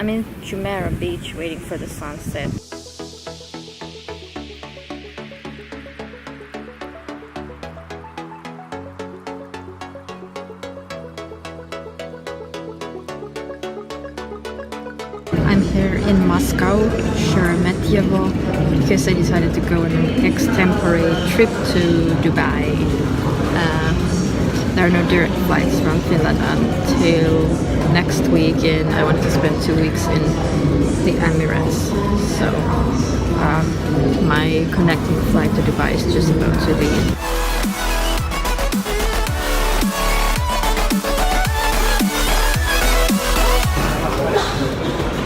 I'm in Jumeirah Beach waiting for the sunset. I'm here in Moscow, Sheremetyevo, because I decided to go on an extempore trip to Dubai. There are no direct flights from Finland until next week, and I wanted to spend 2 weeks in the Emirates. So my connecting flight to Dubai is just about to leave.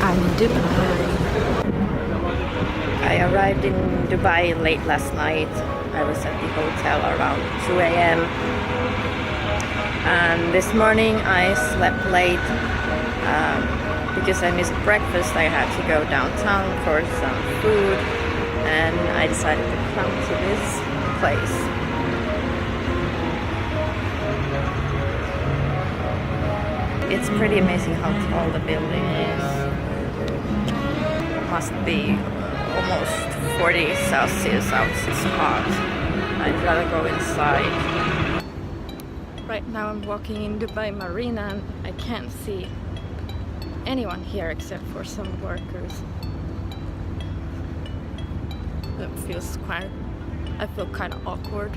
I'm in Dubai. I arrived in Dubai late last night. I was at the hotel around 2 a.m. and this morning I slept late because I missed breakfast. I had to go downtown for some food and I decided to come to this place. It's pretty amazing how tall the building is. Must be almost 40 Celsius out. It's hot. I'd rather go inside. Right now I'm walking in Dubai Marina and I can't see anyone here except for some workers. That feels I feel kind of awkward.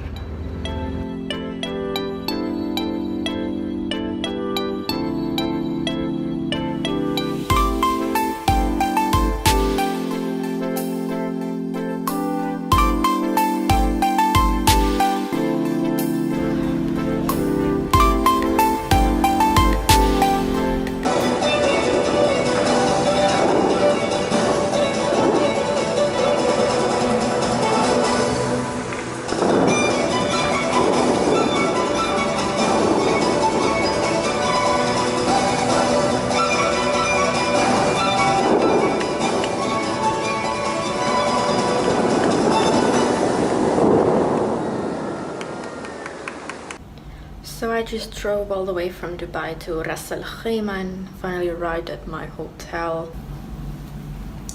So I just drove all the way from Dubai to al-Khaimah and finally arrived at my hotel.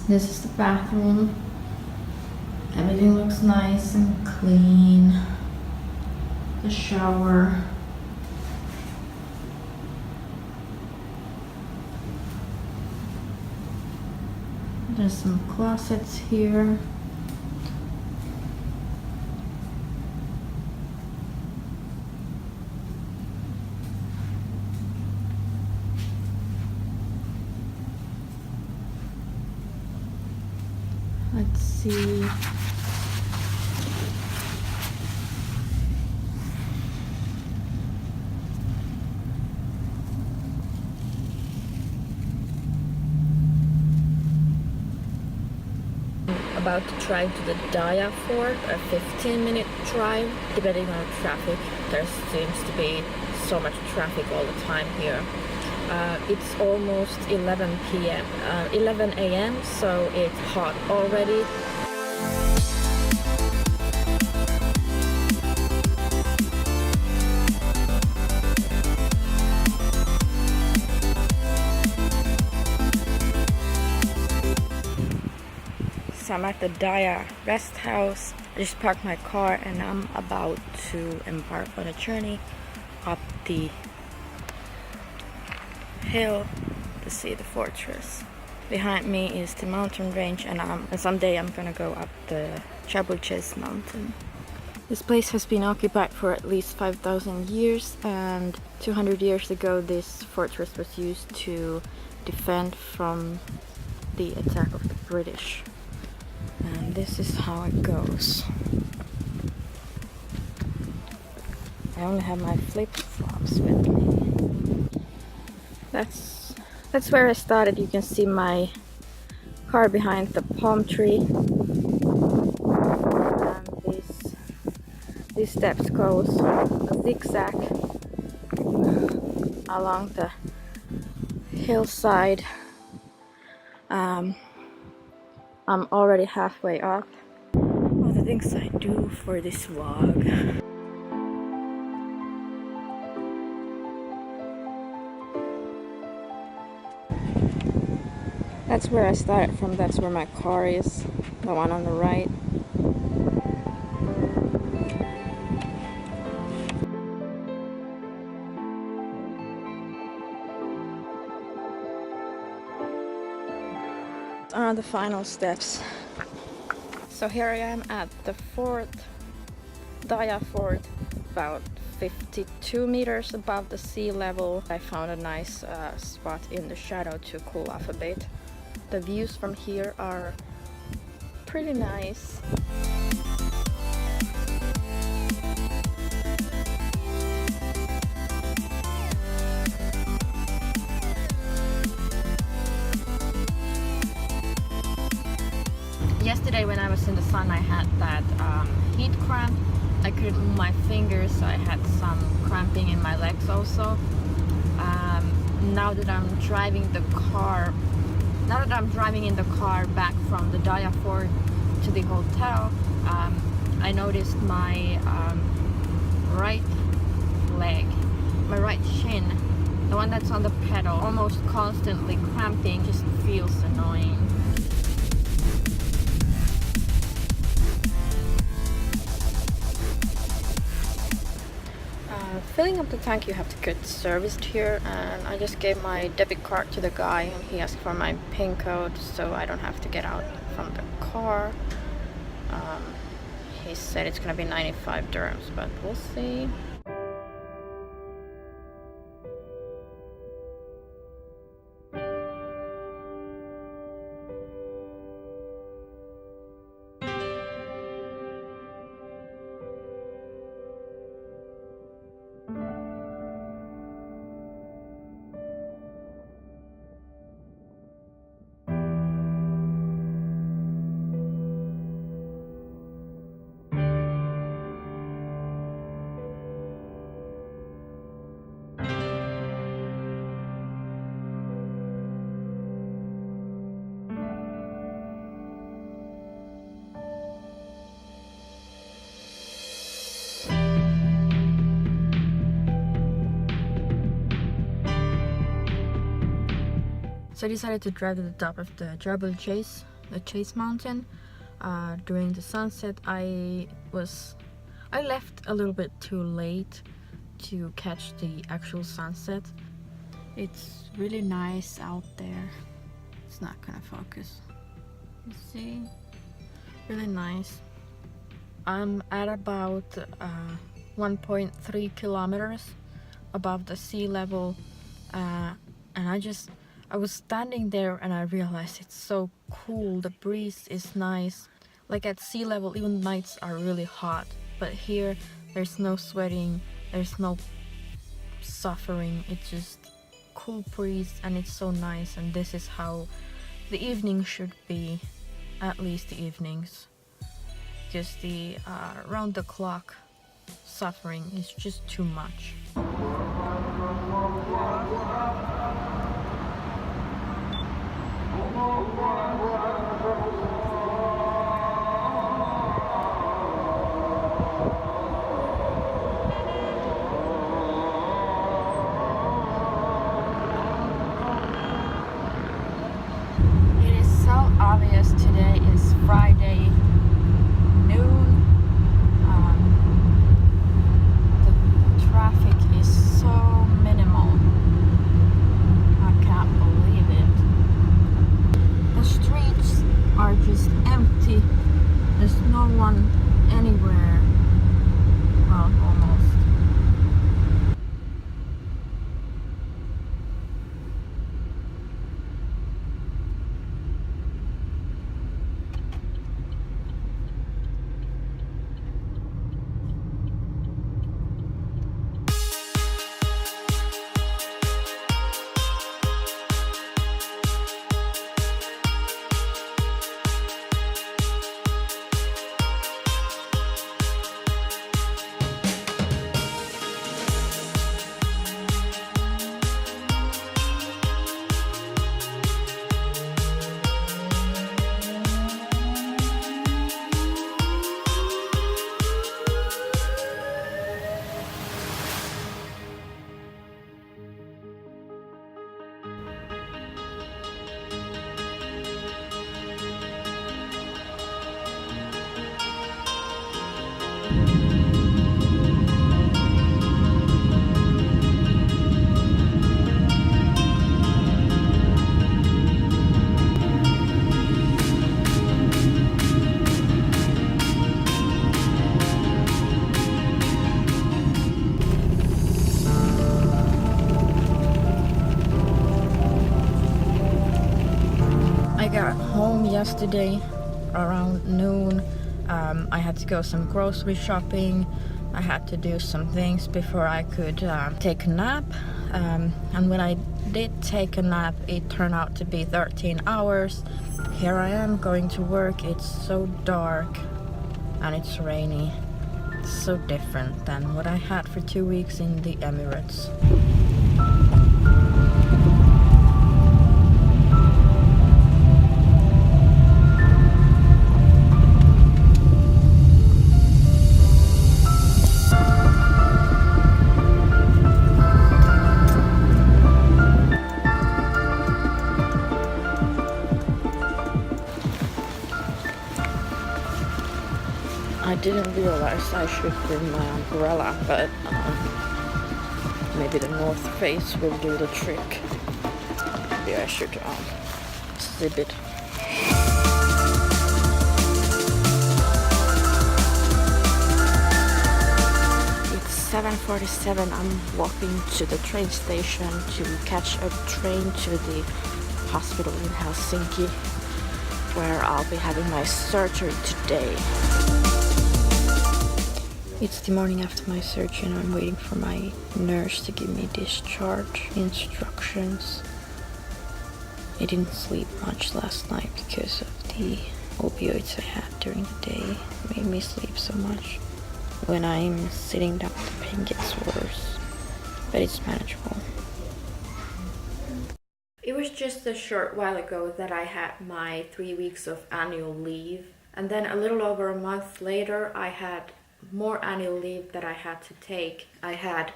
This is the bathroom. Everything looks nice and clean. The shower. There's some closets here. Let's see. About to drive to the Daya Fort, a 15-minute drive, depending on traffic. There seems to be so much traffic all the time here. It's almost 11 a.m. so it's hot already. So I'm at the Daya rest house. I just parked my car and I'm about to embark on a journey up the hill to see the fortress. Behind me is the mountain range and someday I'm gonna go up the Chabuches mountain. This place has been occupied for at least 5,000 years and 200 years ago this fortress was used to defend from the attack of the British. And this is how it goes. I only have my flip-flops with me. That's where I started. You can see my car behind the palm tree. And these steps goes a zigzag along the hillside. I'm already halfway up. All the things I do for this vlog. That's where I started from. That's where my car is, the one on the right. Are the final steps. So here I am at the Daya Fort, about 52 meters above the sea level. I found a nice spot in the shadow to cool off a bit. The views from here are pretty nice. Yesterday when I was in the sun, I had that heat cramp. I couldn't move my fingers, so I had some cramping in my legs also. Now that I'm driving in the car back from the Daya Fort to the hotel, I noticed my right leg, my right shin, the one that's on the pedal, almost constantly cramping. Just feels annoying. Filling up the tank, you have to get serviced here, and I just gave my debit card to the guy and he asked for my PIN code so I don't have to get out from the car. He said it's gonna be 95 dirhams, but we'll see. So I decided to drive to the top of the the Chase Mountain. During the sunset, I left a little bit too late to catch the actual sunset. It's really nice out there. It's not gonna focus. You see? Really nice. I'm at about 1.3 kilometers above the sea level, and I was standing there and I realized it's so cool. The breeze is nice. Like at sea level, even nights are really hot, but here there's no sweating, there's no suffering. It's just cool breeze and it's so nice, and this is how the evening should be, at least the evenings, because the round the clock suffering is just too much. It is so obvious today is Friday noon. The traffic is so minimal. I can't believe it. The streets are just empty. There's no one anywhere. Well, almost. I got home yesterday around noon. I had to go some grocery shopping. I had to do some things before I could take a nap. And when I did take a nap, it turned out to be 13 hours. Here I am going to work. It's so dark and it's rainy. It's so different than what I had for 2 weeks in the Emirates. I didn't realize I should bring my umbrella, but maybe the North Face will do the trick. Maybe I should zip it. It's 7:47. I'm walking to the train station to catch a train to the hospital in Helsinki, where I'll be having my surgery today. It's the morning after my surgery and I'm waiting for my nurse to give me discharge instructions. I didn't sleep much last night because of the opioids I had during the day. It made me sleep so much. When I'm sitting down, the pain gets worse, but it's manageable. It was just a short while ago that I had my 3 weeks of annual leave, and then a little over a month later I had more annual leave that I had to take. I had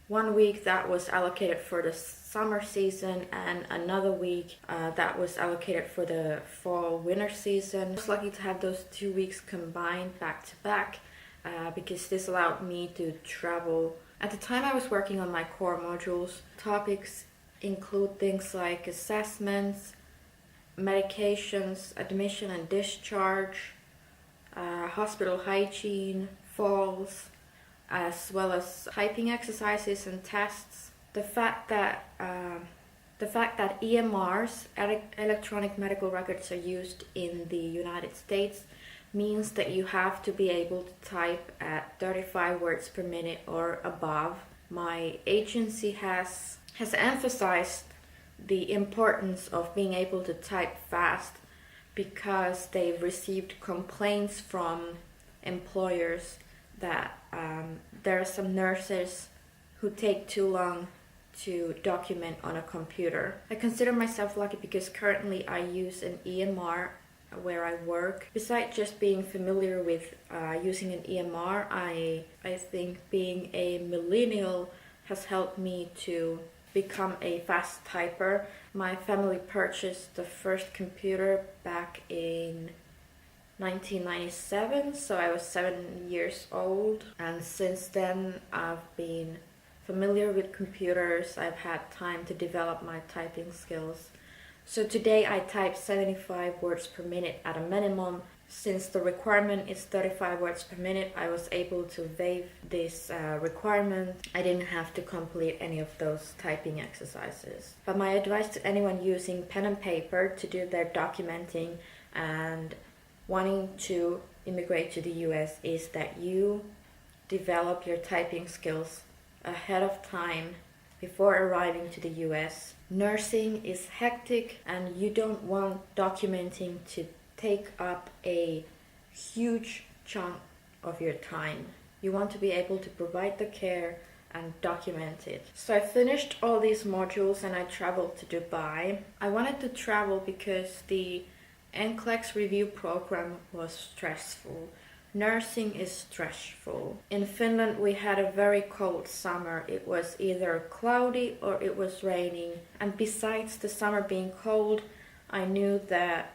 1 week that was allocated for the summer season and another week that was allocated for the fall winter season. I was lucky to have those 2 weeks combined back to back because this allowed me to travel. At the time I was working on my core modules. Topics include things like assessments, medications, admission and discharge, hospital hygiene, falls, as well as typing exercises and tests. The fact that EMRs, electronic medical records, are used in the United States means that you have to be able to type at 35 words per minute or above. My agency has emphasized the importance of being able to type fast because they've received complaints from employers that there are some nurses who take too long to document on a computer. I consider myself lucky because currently I use an EMR where I work. Besides just being familiar with using an EMR, I think being a millennial has helped me to become a fast typer. My family purchased the first computer back in 1997, so I was 7 years old, and since then I've been familiar with computers. I've had time to develop my typing skills. So today I type 75 words per minute at a minimum. Since the requirement is 35 words per minute, I was able to waive this requirement. I didn't have to complete any of those typing exercises. But my advice to anyone using pen and paper to do their documenting and wanting to immigrate to the US is that you develop your typing skills ahead of time before arriving to the US. Nursing is hectic and you don't want documenting to take up a huge chunk of your time. You want to be able to provide the care and document it. So I finished all these modules and I traveled to Dubai. I wanted to travel because the NCLEX review program was stressful. Nursing is stressful. In Finland we had a very cold summer. It was either cloudy or it was raining. And besides the summer being cold, I knew that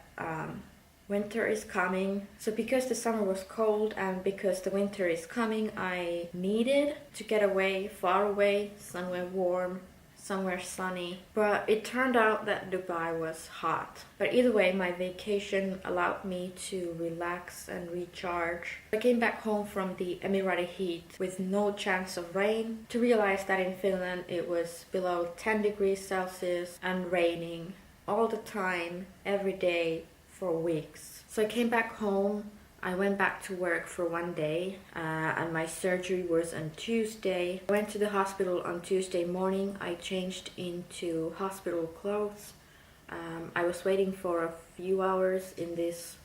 winter is coming. So because the summer was cold and because the winter is coming, I needed to get away, far away, somewhere warm, somewhere sunny. But it turned out that Dubai was hot. But either way, my vacation allowed me to relax and recharge. I came back home from the Emirati heat with no chance of rain to realize that in Finland it was below 10 degrees Celsius and raining all the time, every day, for weeks. So I came back home. I went back to work for one day, and my surgery was on Tuesday. I went to the hospital on Tuesday morning. I changed into hospital clothes. I was waiting for a few hours in this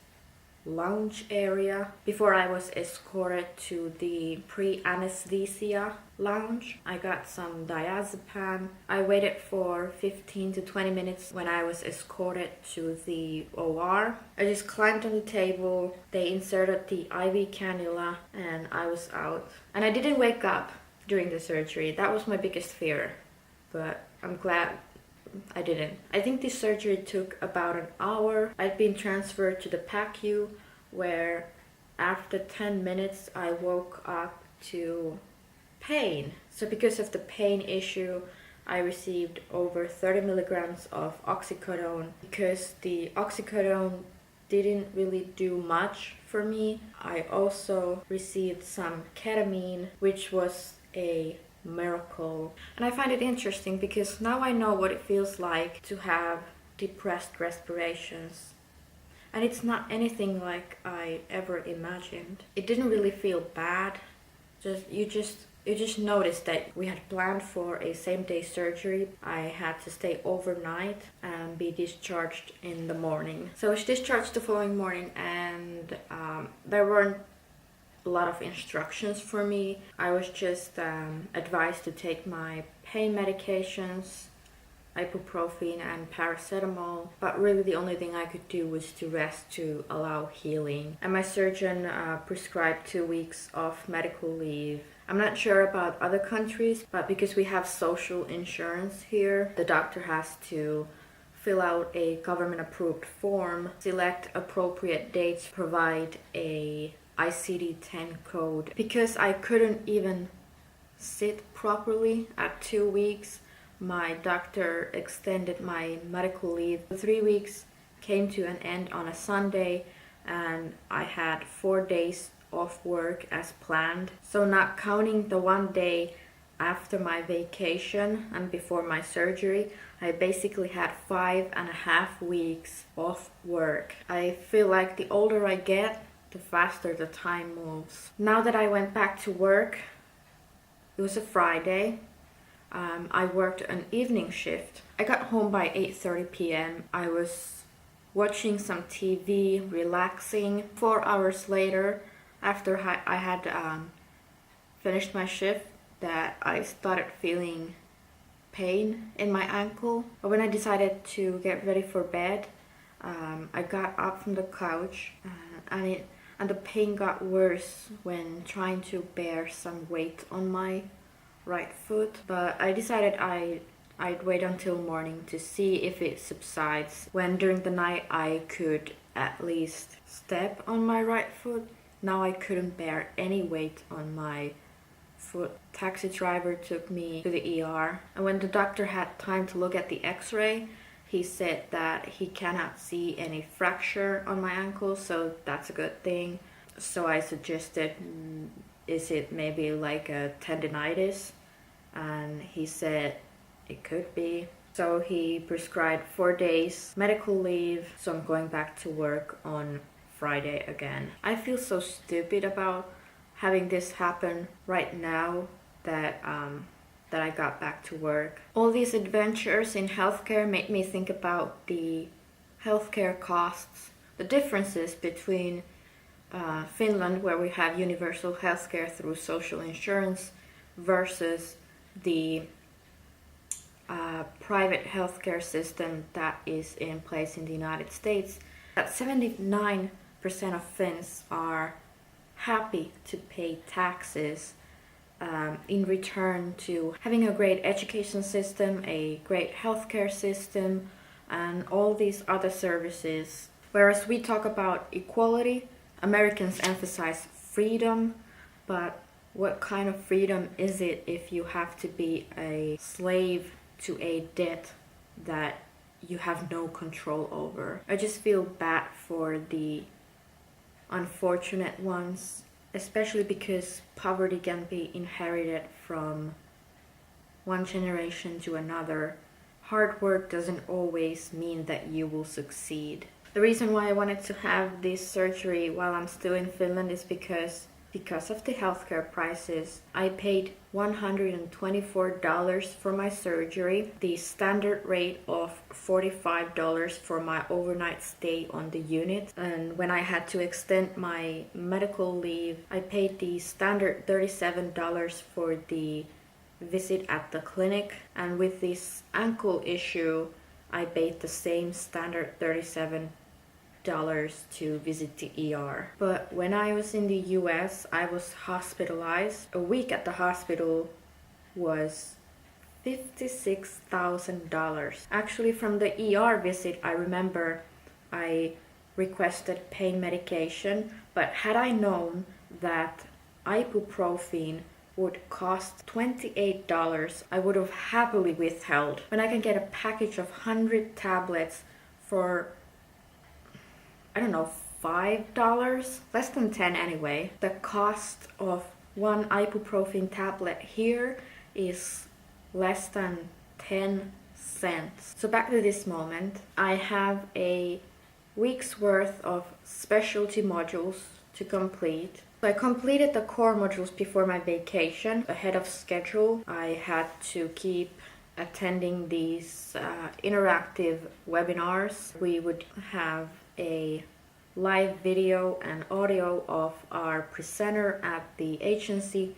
lounge area before I was escorted to the pre-anesthesia lounge. I got some diazepam. I waited for 15 to 20 minutes when I was escorted to the OR. I just climbed on the table, they inserted the IV cannula, and I was out. And I didn't wake up during the surgery. That was my biggest fear, but I'm glad I didn't. I think this surgery took about an hour. I'd been transferred to the PACU, where after 10 minutes I woke up to pain. So because of the pain issue, I received over 30 milligrams of oxycodone. Because the oxycodone didn't really do much for me, I also received some ketamine, which was a miracle. And I find it interesting because now I know what it feels like to have depressed respirations, and it's not anything like I ever imagined. It didn't really feel bad. You just noticed that we had planned for a same-day surgery. I had to stay overnight and be discharged in the morning. So I was discharged the following morning, and there weren't a lot of instructions for me. I was just advised to take my pain medications, ibuprofen and paracetamol, but really the only thing I could do was to rest to allow healing. And my surgeon prescribed 2 weeks of medical leave. I'm not sure about other countries, but because we have social insurance here, the doctor has to fill out a government-approved form, select appropriate dates, provide a ICD-10 code. Because I couldn't even sit properly at 2 weeks, my doctor extended my medical leave. The 3 weeks came to an end on a Sunday, and I had 4 days off work as planned. So not counting the 1 day after my vacation and before my surgery, I basically had 5.5 weeks off work. I feel like the older I get, the faster the time moves. Now that I went back to work, it was a Friday. I worked an evening shift. I got home by 8:30 p.m. I was watching some TV, relaxing. 4 hours later, after I had finished my shift, that I started feeling pain in my ankle. But when I decided to get ready for bed, I got up from the couch, and the pain got worse when trying to bear some weight on my right foot. But I decided I'd wait until morning to see if it subsides, when during the night I could at least step on my right foot. Now I couldn't bear any weight on my foot. Taxi driver took me to the ER, and when the doctor had time to look at the x-ray, he said that he cannot see any fracture on my ankle, so that's a good thing. So I suggested, is it maybe like a tendinitis? And he said it could be. So he prescribed 4 days medical leave, so I'm going back to work on Friday again. I feel so stupid about having this happen right now that I got back to work. All these adventures in healthcare made me think about the healthcare costs, the differences between Finland, where we have universal healthcare through social insurance, versus the private healthcare system that is in place in the United States. That 79% of Finns are happy to pay taxes in return to having a great education system, a great healthcare system, and all these other services. Whereas we talk about equality, Americans emphasize freedom, but what kind of freedom is it if you have to be a slave to a debt that you have no control over? I just feel bad for the unfortunate ones, especially because poverty can be inherited from one generation to another. hard work doesn't always mean that you will succeed. The reason why I wanted to have this surgery while I'm still in Finland is because of the healthcare prices. I paid $124 for my surgery, the standard rate of $45 for my overnight stay on the unit. And when I had to extend my medical leave, I paid the standard $37 for the visit at the clinic. And with this ankle issue, I paid the same standard $37 to visit the ER. But when I was in the US, I was hospitalized. A week at the hospital was $56,000. Actually, from the ER visit, I remember I requested pain medication, but had I known that ibuprofen would cost $28, I would have happily withheld. When I can get a package of 100 tablets for, I don't know, $5? Less than 10 anyway. The cost of one ibuprofen tablet here is less than 10 cents. So back to this moment, I have a week's worth of specialty modules to complete. So I completed the core modules before my vacation, ahead of schedule. I had to keep attending these interactive webinars. We would have a live video and audio of our presenter at the agency,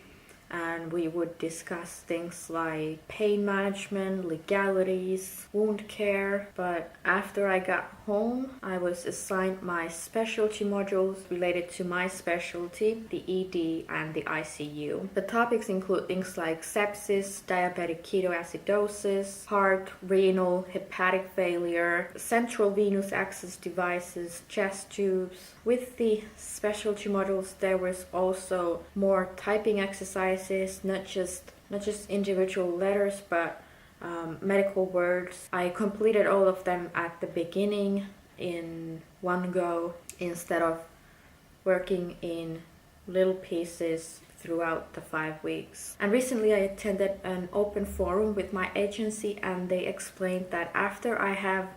and we would discuss things like pain management, legalities, wound care. But after I got home, I was assigned my specialty modules related to my specialty, the ED and the ICU. The topics include things like sepsis, diabetic ketoacidosis, heart, renal, hepatic failure, central venous access devices, chest tubes. With the specialty modules, there was also more typing exercises, not just individual letters, but medical words. I completed all of them at the beginning in one go instead of working in little pieces throughout the 5 weeks. And recently I attended an open forum with my agency, and they explained that after I have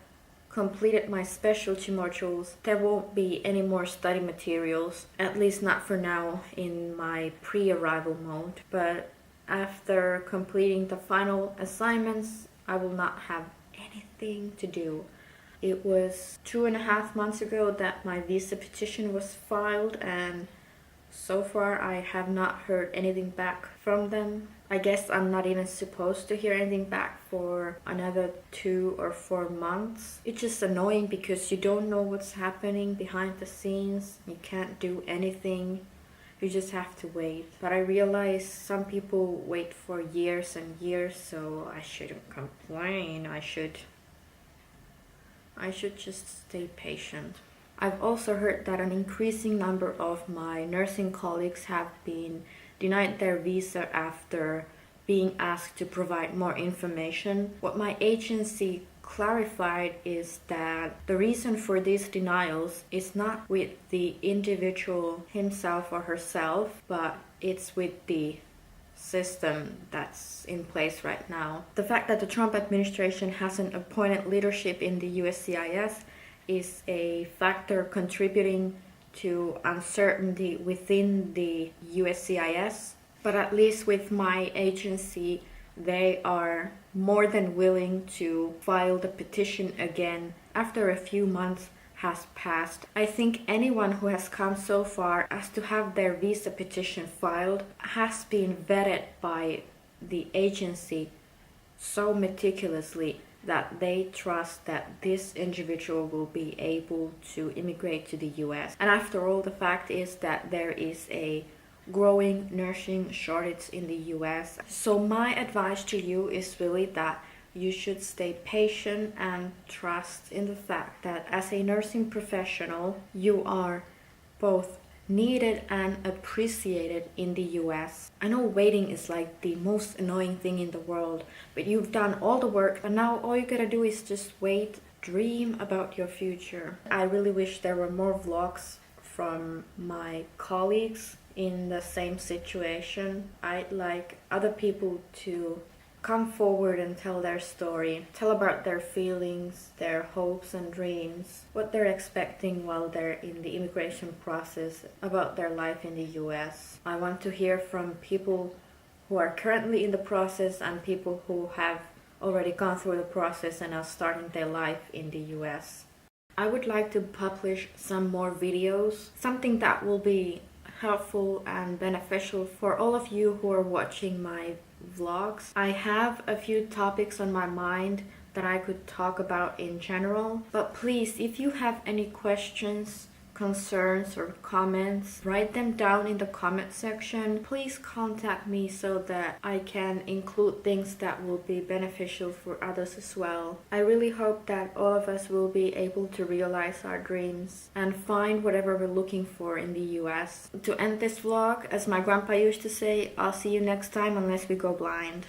completed my specialty modules, there won't be any more study materials, at least not for now in my pre-arrival mode. But after completing the final assignments, I will not have anything to do. It was 2.5 months ago that my visa petition was filed, and so far I have not heard anything back from them. I guess I'm not even supposed to hear anything back for another 2 or 4 months. It's just annoying because you don't know what's happening behind the scenes. You can't do anything. You just have to wait. But I realize some people wait for years and years, so I shouldn't complain. I should just stay patient. I've also heard that an increasing number of my nursing colleagues have been denied their visa after being asked to provide more information. What my agency clarified is that the reason for these denials is not with the individual himself or herself, but it's with the system that's in place right now. The fact that the Trump administration hasn't appointed leadership in the USCIS is a factor contributing to uncertainty within the USCIS. But at least with my agency, they are more than willing to file the petition again after a few months has passed. I think anyone who has come so far as to have their visa petition filed has been vetted by the agency so meticulously that they trust that this individual will be able to immigrate to the US. And after all, the fact is that there is a growing nursing shortage in the US. So my advice to you is really that you should stay patient and trust in the fact that as a nursing professional, you are both needed and appreciated in the US. I know waiting is like the most annoying thing in the world, but you've done all the work, and now all you gotta do is just wait, dream about your future. I really wish there were more vlogs from my colleagues in the same situation. I'd like other people to come forward and tell their story, tell about their feelings, their hopes and dreams, what they're expecting while they're in the immigration process, about their life in the US. I want to hear from people who are currently in the process and people who have already gone through the process and are starting their life in the US. I would like to publish some more videos, something that will be helpful and beneficial for all of you who are watching my vlogs. I have a few topics on my mind that I could talk about in general, but please, if you have any questions, concerns or comments, write them down in the comment section. Please contact me so that I can include things that will be beneficial for others as well. I really hope that all of us will be able to realize our dreams and find whatever we're looking for in the US. To end this vlog, as my grandpa used to say, I'll see you next time unless we go blind.